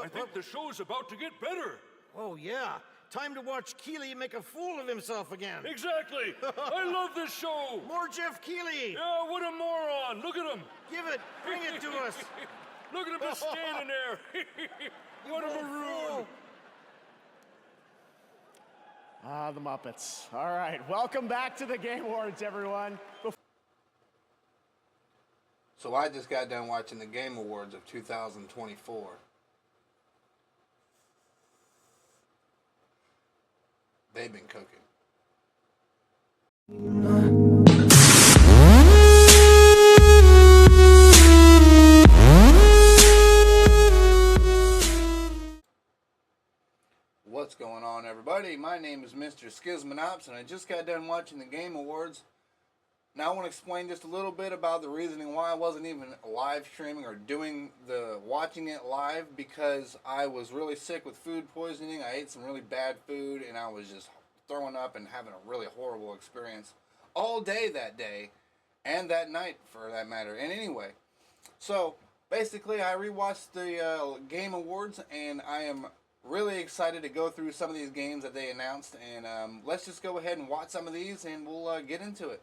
I think the show's about to get better. Oh, yeah. Time to watch Keeley make a fool of himself again. Exactly. I love this show. More Jeff Keeley. Yeah, what a moron. Look at him. Give it. Bring it to us. Look at him just standing there. What a maroon. Ah, the Muppets. All right, welcome back to the Game Awards, everyone. So I just got done watching the Game Awards of 2024. They've been cooking. What's going on, everybody? My name is Mr.Skizamanops, and I just got done watching the Game Awards. Now I want to explain just a little bit about the reasoning why I wasn't even live streaming or watching it live, because I was really sick with food poisoning. I ate some really bad food, and I was just throwing up and having a really horrible experience all day that day, and that night for that matter. And anyway, so basically I rewatched the Game Awards, and I am really excited to go through some of these games that they announced, and let's just go ahead and watch some of these, and we'll get into it.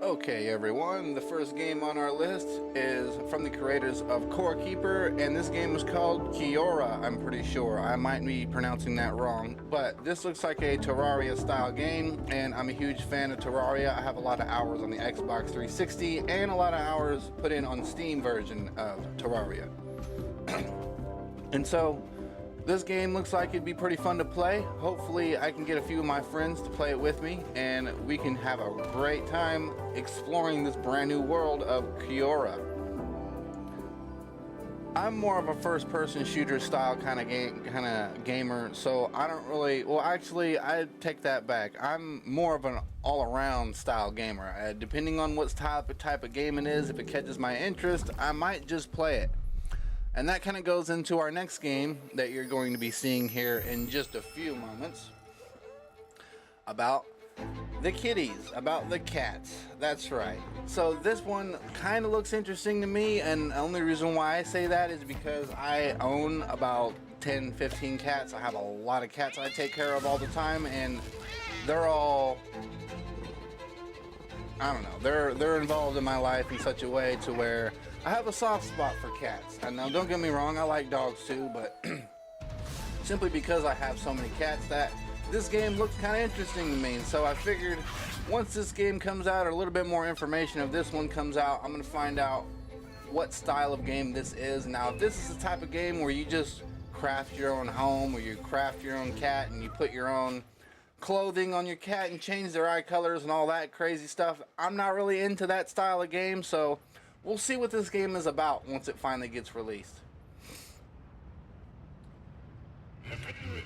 Okay, everyone, the first game on our list is from the creators of Core Keeper, and this game is called Kiora, I'm pretty sure. I might be pronouncing that wrong, but this looks like a Terraria style game, and I'm a huge fan of Terraria. I have a lot of hours on the Xbox 360 and a lot of hours put in on the Steam version of Terraria. And so this game looks like it'd be pretty fun to play. Hopefully I can get a few of my friends to play it with me, and we can have a great time exploring this brand new world of Kiora. I'm more of a first-person shooter style kind of gamer, so I don't really, well actually I take that back. I'm more of an all-around style gamer. Depending on what type of game it is, if it catches my interest, I might just play it. And that kind of goes into our next game that you're going to be seeing here in just a few moments. About the kitties, about the cats. That's right. So this one kind of looks interesting to me, and the only reason why I say that is because I own about 10-15 cats. I have a lot of cats I take care of all the time, and they're all, I don't know, they're involved in my life in such a way to where I have a soft spot for cats. And now don't get me wrong, I like dogs too, but simply because I have so many cats, that this game looks kind of interesting to me. And so I figured once this game comes out, or a little bit more information of this one comes out, I'm going to find out what style of game this is. Now if this is the type of game where you just craft your own home, or you craft your own cat and you put your own clothing on your cat and change their eye colors and all that crazy stuff, I'm not really into that style of game. So we'll see what this game is about once it finally gets released.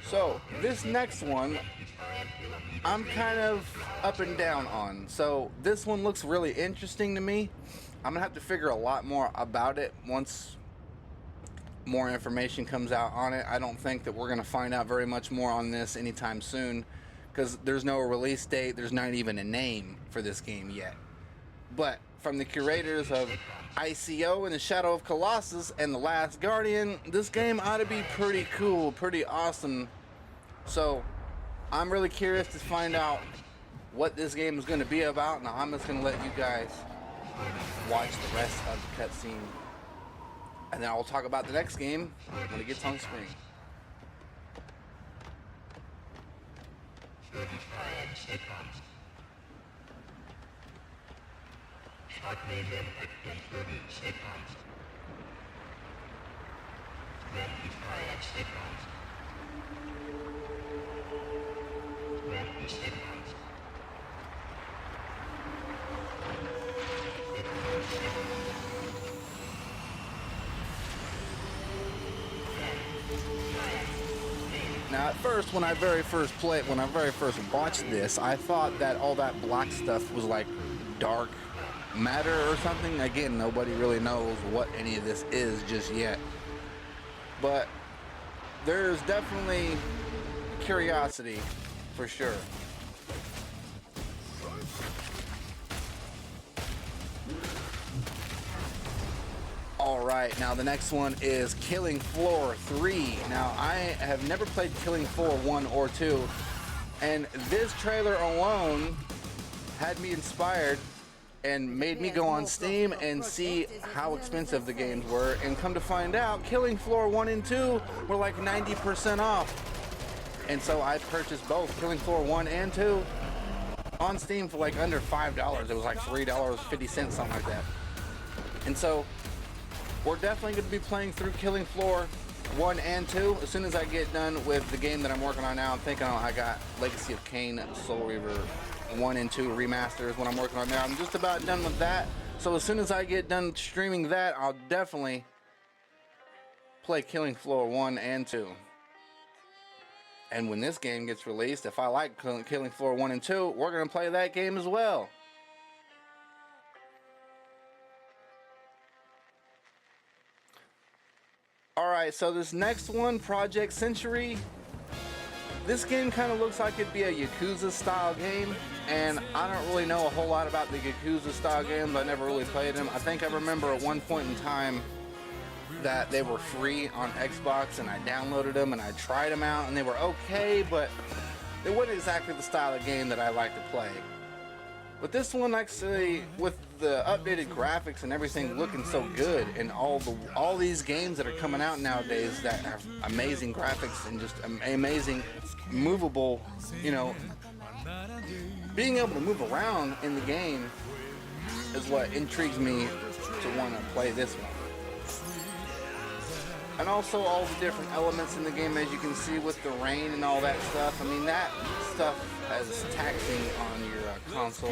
So this next one I'm kind of up and down on. So this one looks really interesting to me. I'm gonna have to figure a lot more about it once more information comes out on it. I don't think that we're gonna find out very much more on this anytime soon, because there's no release date, there's not even a name for this game yet. But from the curators of ICO and the Shadow of Colossus and The Last Guardian, this game ought to be pretty cool, pretty awesome. So I'm really curious to find out what this game is going to be about. Now I'm just going to let you guys watch the rest of the cutscene, and then I'll talk about the next game when it gets on screen. Now at first, when I very first watched this, I thought that all that black stuff was like dark matter or something. Again, nobody really knows what any of this is just yet, but there's definitely curiosity for sure. right, now the next one is Killing Floor 3. Now, I have never played Killing Floor 1 or 2, and this trailer alone had me inspired and made me go on Steam and see how expensive the games were, and come to find out, Killing Floor 1 and 2 were like 90% off. And so I purchased both Killing Floor 1 and 2 on Steam for like under $5. It was like $3.50, something like that. And so we're definitely going to be playing through Killing Floor 1 and 2 as soon as I get done with the game that I'm working on now. I'm thinking I got Legacy of Kain, Soul Reaver 1 and 2 remasters when I'm working on there. I'm just about done with that. So as soon as I get done streaming that, I'll definitely play Killing Floor 1 and 2. And when this game gets released, if I like Killing Floor 1 and 2, we're going to play that game as well. Alright, so this next one, Project Century, this game kind of looks like it'd be a Yakuza style game, and I don't really know a whole lot about the Yakuza style games. I never really played them. I think I remember at one point in time that they were free on Xbox, and I downloaded them and I tried them out, and they were okay, but they weren't exactly the style of game that I like to play. But this one, actually, with the updated graphics and everything looking so good, and all these games that are coming out nowadays that have amazing graphics and just amazing movable, you know, being able to move around in the game is what intrigues me to want to play this one. And also all the different elements in the game, as you can see with the rain and all that stuff. I mean, that stuff is taxing on your console,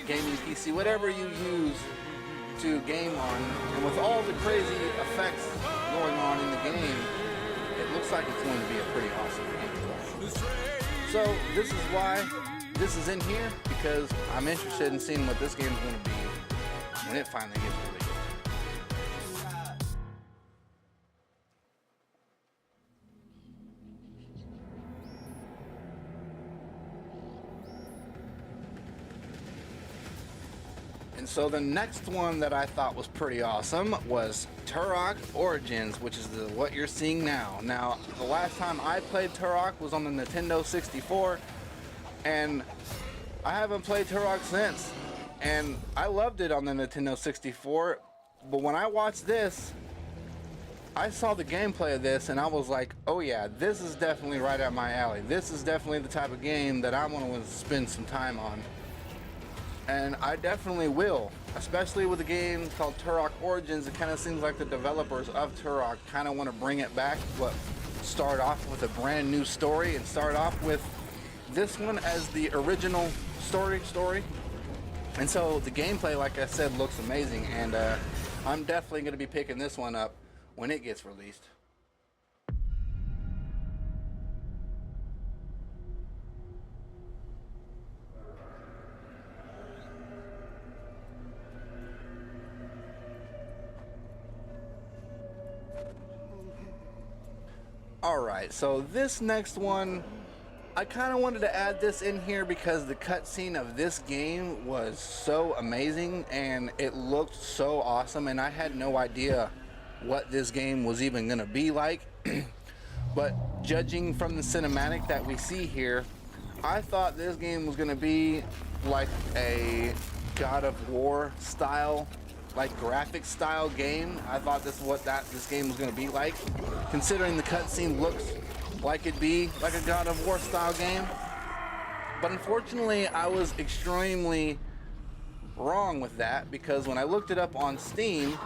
gaming PC, whatever you use to game on. And with all the crazy effects going on in the game, it looks like it's going to be a pretty awesome game. So this is why this is in here, because I'm interested in seeing what this game is going to be when it finally gets released. And so the next one that I thought was pretty awesome was Turok Origins, which is what you're seeing now. Now, the last time I played Turok was on the Nintendo 64, and I haven't played Turok since. And I loved it on the Nintendo 64, but when I watched this, I saw the gameplay of this, and I was like, oh yeah, this is definitely right up my alley. This is definitely the type of game that I want to spend some time on. And I definitely will, especially with a game called Turok Origins. It kind of seems like the developers of Turok kind of want to bring it back, but start off with a brand new story and start off with this one as the original story. And so the gameplay, like I said, looks amazing, and I'm definitely going to be picking this one up when it gets released. Alright, so this next one, I kind of wanted to add this in here because the cutscene of this game was so amazing and it looked so awesome, and I had no idea what this game was even going to be like. But judging from the cinematic that we see here, I thought this game was going to be like a God of War style, like graphic style game. I thought this game was going to be like, considering the cutscene looks like it'd be like a God of War style game. But unfortunately, I was extremely wrong with that, because when I looked it up on Steam,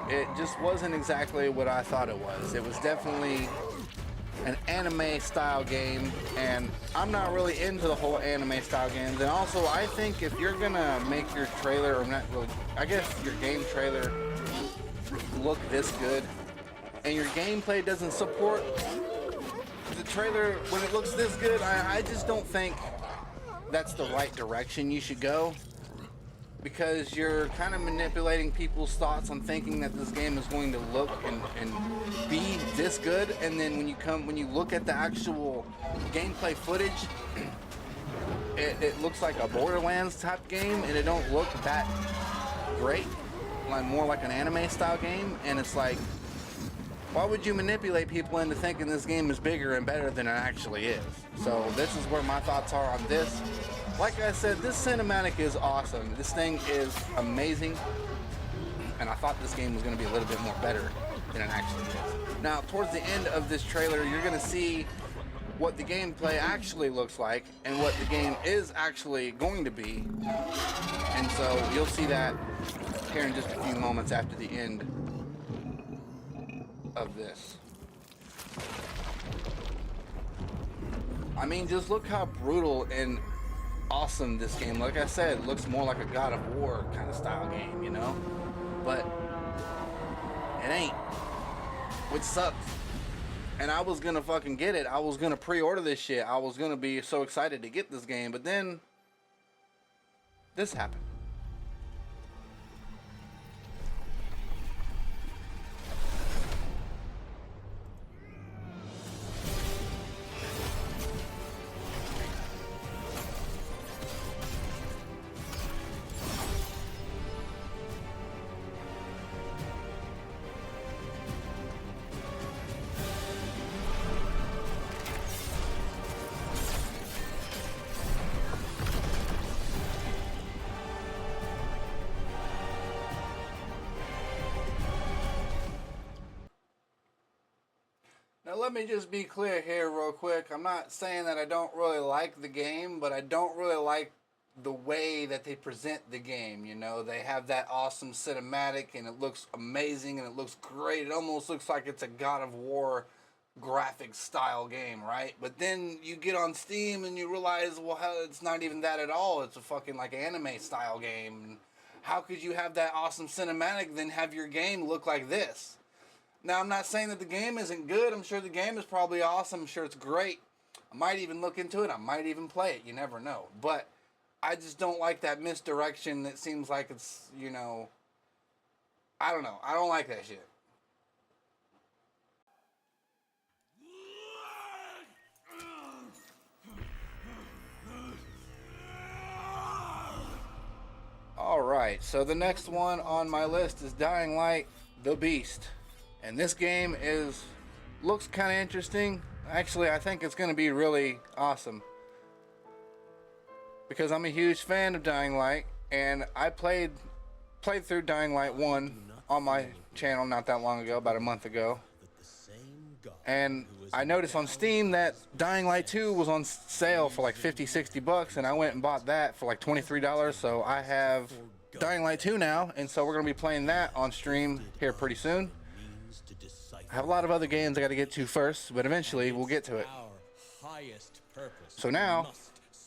it just wasn't exactly what I thought it was. It was definitely an anime style game, and I'm not really into the whole anime style games. And also, I think if you're gonna make your trailer, or not really, I guess your game trailer look this good, and your gameplay doesn't support the trailer when it looks this good, I just don't think that's the right direction you should go, because you're kind of manipulating people's thoughts on thinking that this game is going to look and be this good, and then when you look at the actual gameplay footage, it looks like a Borderlands type game, and it don't look that great. like more like an anime style game, and it's like, why would you manipulate people into thinking this game is bigger and better than it actually is? So this is where my thoughts are on this. Like I said, this cinematic is awesome. This thing is amazing, and I thought this game was going to be a little bit more better than it actually is. Now, towards the end of this trailer, you're going to see what the gameplay actually looks like and what the game is actually going to be. And so you'll see that here in just a few moments after the end of this. I mean, just look how brutal and awesome this game. Like I said, it looks more like a God of War kind of style game, you know? But it ain't, which sucks. And I was gonna fucking get it. I was gonna pre-order this shit. I was gonna be so excited to get this game, but then this happened. Now let me just be clear here real quick. I'm not saying that I don't really like the game, but I don't really like the way that they present the game. You know, they have that awesome cinematic and it looks amazing and it looks great. It almost looks like it's a God of War graphic style game, right? But then you get on Steam and you realize, well, hell, it's not even that at all. It's a fucking like anime style game. How could you have that awesome cinematic then have your game look like this? Now, I'm not saying that the game isn't good. I'm sure the game is probably awesome. I'm sure it's great. I might even look into it. I might even play it. You never know. But I just don't like that misdirection that seems like it's, you know, I don't know. I don't like that shit. Alright, so the next one on my list is Dying Light, The Beast. And this game looks kind of interesting. Actually, I think it's going to be really awesome. Because I'm a huge fan of Dying Light. And I played through Dying Light 1 on my channel not that long ago, about a month ago. And I noticed on Steam that Dying Light 2 was on sale for like 50, 60 bucks. And I went and bought that for like $23. So I have Dying Light 2 now. And so we're going to be playing that on stream here pretty soon. I have a lot of other games I got to get to first, but eventually we'll get to it. So now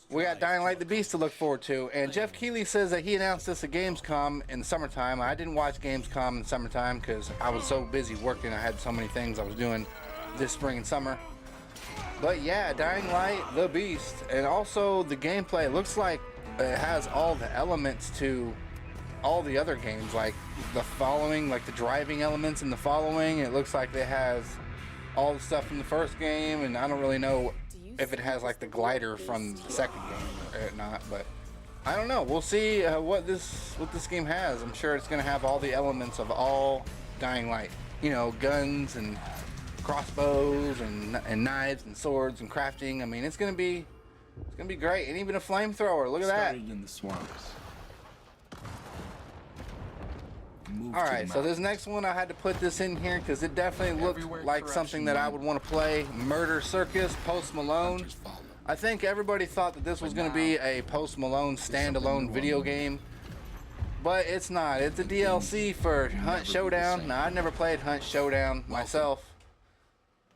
we got Dying Light the Beast to look forward to, and Jeff Keighley says that he announced this at Gamescom in the summertime. I didn't watch Gamescom in the summertime because I was so busy working. I had so many things I was doing this spring and summer. But yeah, Dying Light the Beast, and also the gameplay looks like it has all the elements to all the other games, like the following, like the driving elements in the following. It looks like it has all the stuff from the first game, and I don't really know if it has like the glider from the second game or not, but I don't know. We'll see what this game has. I'm sure it's gonna have all the elements of all Dying Light, you know, guns and crossbows and knives and swords and crafting. I mean, it's gonna be great, and even a flamethrower. Look at that. Started in the swamps. Alright, so this next one, I had to put this in here because it definitely looked like something that I would want to play. Murder Circus, Post Malone. I think everybody thought that this was going to be a Post Malone standalone video game, but it's not. It's a DLC for Hunt Showdown. Now, I never played Hunt Showdown myself,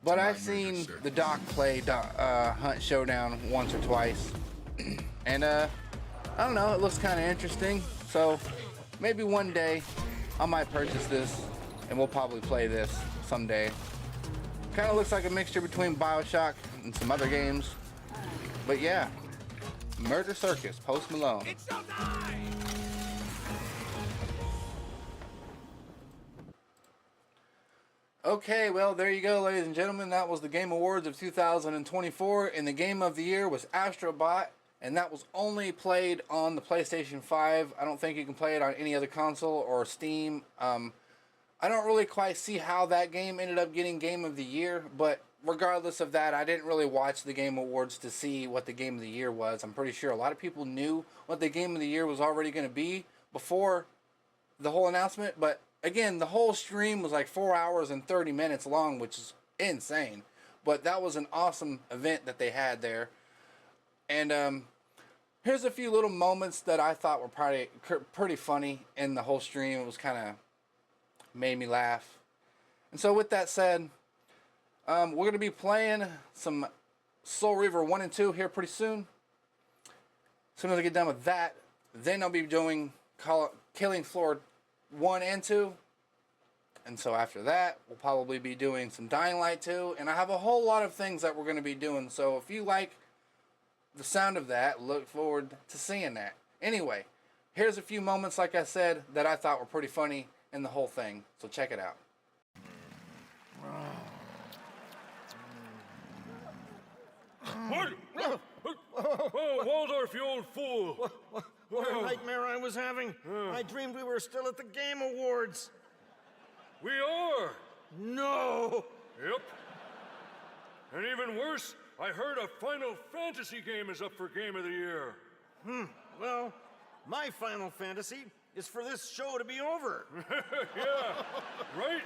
but I've seen the doc play Hunt Showdown once or twice, and I don't know, it looks kind of interesting, so maybe one day I might purchase this, and we'll probably play this someday. Kind of looks like a mixture between BioShock and some other games. But yeah, Murder Circus, Post Malone. It's showtime! Okay, well, there you go, ladies and gentlemen. That was the Game Awards of 2024, and the game of the year was Astro Bot. and that was only played on the PlayStation 5. I don't think you can play it on any other console or Steam. I don't really quite see how that game ended up getting Game of the Year, but regardless of that, I didn't really watch the Game Awards to see what the Game of the Year was. I'm pretty sure a lot of people knew what the Game of the Year was already going to be before the whole announcement, but again, the whole stream was like 4 hours and 30 minutes long, which is insane. But that was an awesome event that they had there. And here's a few little moments that I thought were pretty funny in the whole stream. It was kind of made me laugh. And so with that said, we're going to be playing some Soul Reaver 1 and 2 here pretty soon. As soon as I get done with that, then I'll be doing Killing Floor 1 and 2. And so after that, we'll probably be doing some Dying Light 2. And I have a whole lot of things that we're going to be doing. So if you like the sound of that, look forward to seeing that. Anyway, here's a few moments, like I said, that I thought were pretty funny in the whole thing. So check it out. What? Oh, Waldorf, you old fool. What a nightmare I was having. I dreamed we were still at the Game Awards. We are. No! Yep. And even worse, I heard a Final Fantasy game is up for Game of the Year. Well, my Final Fantasy is for this show to be over. Yeah, right?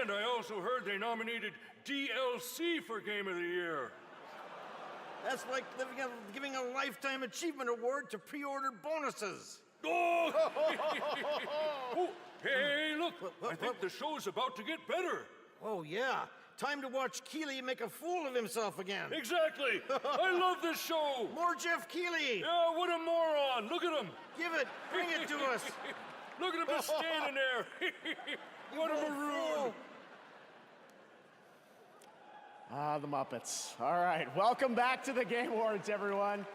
And I also heard they nominated DLC for Game of the Year. That's like giving a Lifetime Achievement Award to pre-ordered bonuses. Oh! Oh, hey, look! I think the show's about to get better. Oh, yeah. Time to watch Keeley make a fool of himself again. Exactly! I love this show! More Jeff Keeley! Yeah, what a moron! Look at him! Give it! Bring it to us! Look at him just standing there! What a maroon! The Muppets. All right, welcome back to the Game Awards, everyone.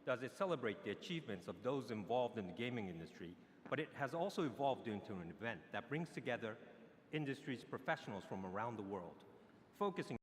Does it celebrate the achievements of those involved in the gaming industry, but it has also evolved into an event that brings together industry's professionals from around the world, focusing